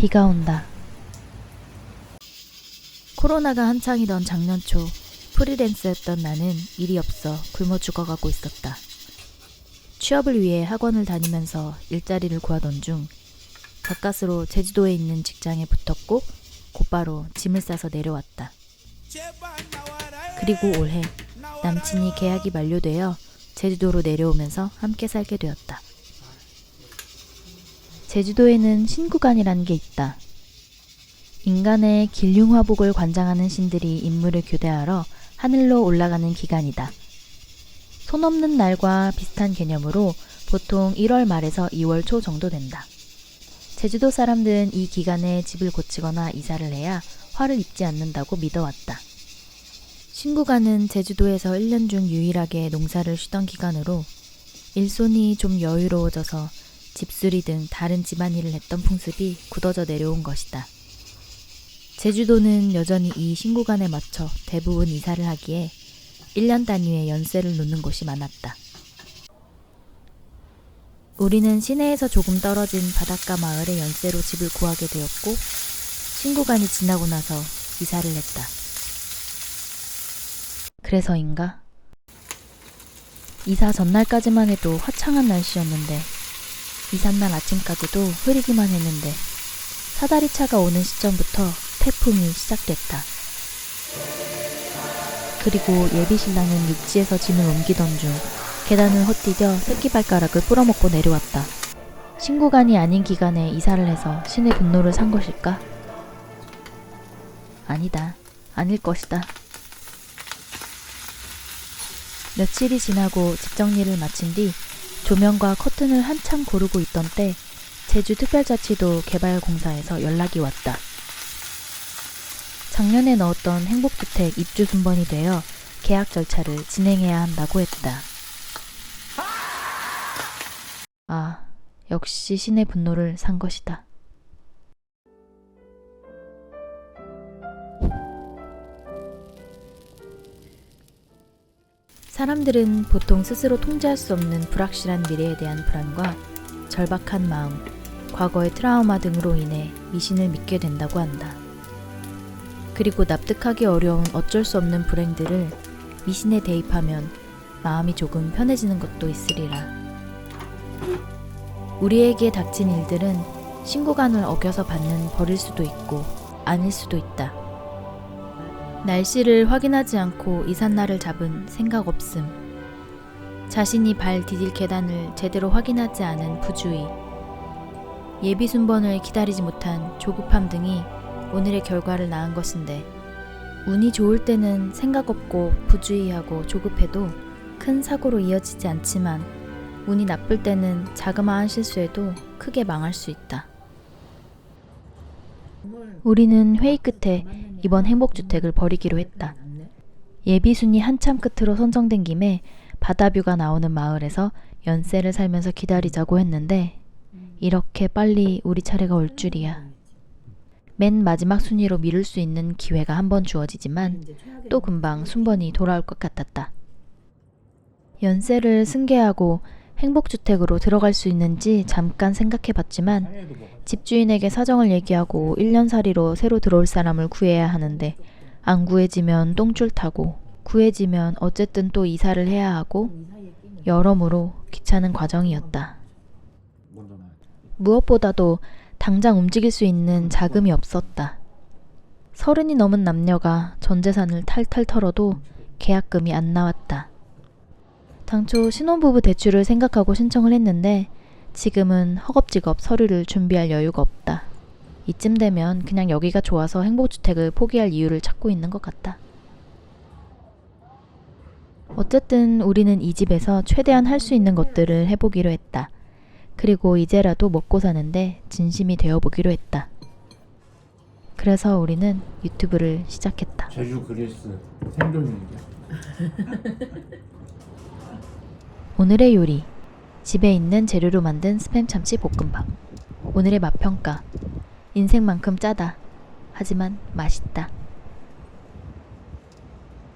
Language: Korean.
비가 온다. 코로나가 한창이던 작년 초 프리랜서였던 나는 일이 없어 굶어 죽어가고 있었다. 취업을 위해 학원을 다니면서 일자리를 구하던 중 가까스로 제주도에 있는 직장에 붙었고 곧바로 짐을 싸서 내려왔다. 그리고 올해 남친이 계약이 만료되어 제주도로 내려오면서 함께 살게 되었다. 제주도에는 신구간이라는 게 있다. 인간의 길흉화복을 관장하는 신들이 인물을 교대하러 하늘로 올라가는 기간이다. 손 없는 날과 비슷한 개념으로 보통 1월 말에서 2월 초 정도 된다. 제주도 사람들은 이 기간에 집을 고치거나 이사를 해야 화를 입지 않는다고 믿어왔다. 신구간은 제주도에서 1년 중 유일하게 농사를 쉬던 기간으로 일손이 좀 여유로워져서 집수리 등 다른 집안일을 했던 풍습이 굳어져 내려온 것이다. 제주도는 여전히 이 신구간에 맞춰 대부분 이사를 하기에 1년 단위의 연세를 놓는 곳이 많았다. 우리는 시내에서 조금 떨어진 바닷가 마을의 연세로 집을 구하게 되었고 신구간이 지나고 나서 이사를 했다. 그래서인가? 이사 전날까지만 해도 화창한 날씨였는데 이삿날 아침까지도 흐리기만 했는데 사다리차가 오는 시점부터 태풍이 시작됐다. 그리고 예비 신랑은 육지에서 짐을 옮기던 중 계단을 헛디뎌 새끼발가락을 뿌려먹고 내려왔다. 신구간이 아닌 기간에 이사를 해서 신의 분노를 산 것일까? 아니다. 아닐 것이다. 며칠이 지나고 집 정리를 마친 뒤 조명과 커튼을 한참 고르고 있던 때 제주특별자치도 개발공사에서 연락이 왔다. 작년에 넣었던 행복주택 입주 순번이 되어 계약 절차를 진행해야 한다고 했다. 아, 역시 신의 분노를 산 것이다. 사람들은 보통 스스로 통제할 수 없는 불확실한 미래에 대한 불안과 절박한 마음, 과거의 트라우마 등으로 인해 미신을 믿게 된다고 한다. 그리고 납득하기 어려운 어쩔 수 없는 불행들을 미신에 대입하면 마음이 조금 편해지는 것도 있으리라. 우리에게 닥친 일들은 신구간을 어겨서 받는 벌일 수도 있고 아닐 수도 있다. 날씨를 확인하지 않고 이삿날을 잡은 생각 없음, 자신이 발 디딜 계단을 제대로 확인하지 않은 부주의, 예비 순번을 기다리지 못한 조급함 등이 오늘의 결과를 낳은 것인데 운이 좋을 때는 생각 없고 부주의하고 조급해도 큰 사고로 이어지지 않지만 운이 나쁠 때는 자그마한 실수에도 크게 망할 수 있다. 우리는 회의 끝에 이번 행복주택을 버리기로 했다. 예비순위 한참 끝으로 선정된 김에 바다뷰가 나오는 마을에서 연세를 살면서 기다리자고 했는데 이렇게 빨리 우리 차례가 올 줄이야. 맨 마지막 순위로 미룰 수 있는 기회가 한 번 주어지지만 또 금방 순번이 돌아올 것 같았다. 연세를 승계하고 행복주택으로 들어갈 수 있는지 잠깐 생각해봤지만 집주인에게 사정을 얘기하고 1년살이로 새로 들어올 사람을 구해야 하는데 안 구해지면 똥줄 타고 구해지면 어쨌든 또 이사를 해야 하고 여러모로 귀찮은 과정이었다. 무엇보다도 당장 움직일 수 있는 자금이 없었다. 30이 넘은 남녀가 전 재산을 탈탈 털어도 계약금이 안 나왔다. 당초 신혼부부 대출을 생각하고 신청을 했는데 지금은 허겁지겁 서류를 준비할 여유가 없다. 이쯤 되면 그냥 여기가 좋아서 행복주택을 포기할 이유를 찾고 있는 것 같다. 어쨌든 우리는 이 집에서 최대한 할 수 있는 것들을 해보기로 했다. 그리고 이제라도 먹고 사는데 진심이 되어보기로 했다. 그래서 우리는 유튜브를 시작했다. 제주 그리스 생존용이야. 오늘의 요리, 집에 있는 재료로 만든 스팸 참치 볶음밥. 오늘의 맛평가, 인생만큼 짜다. 하지만 맛있다.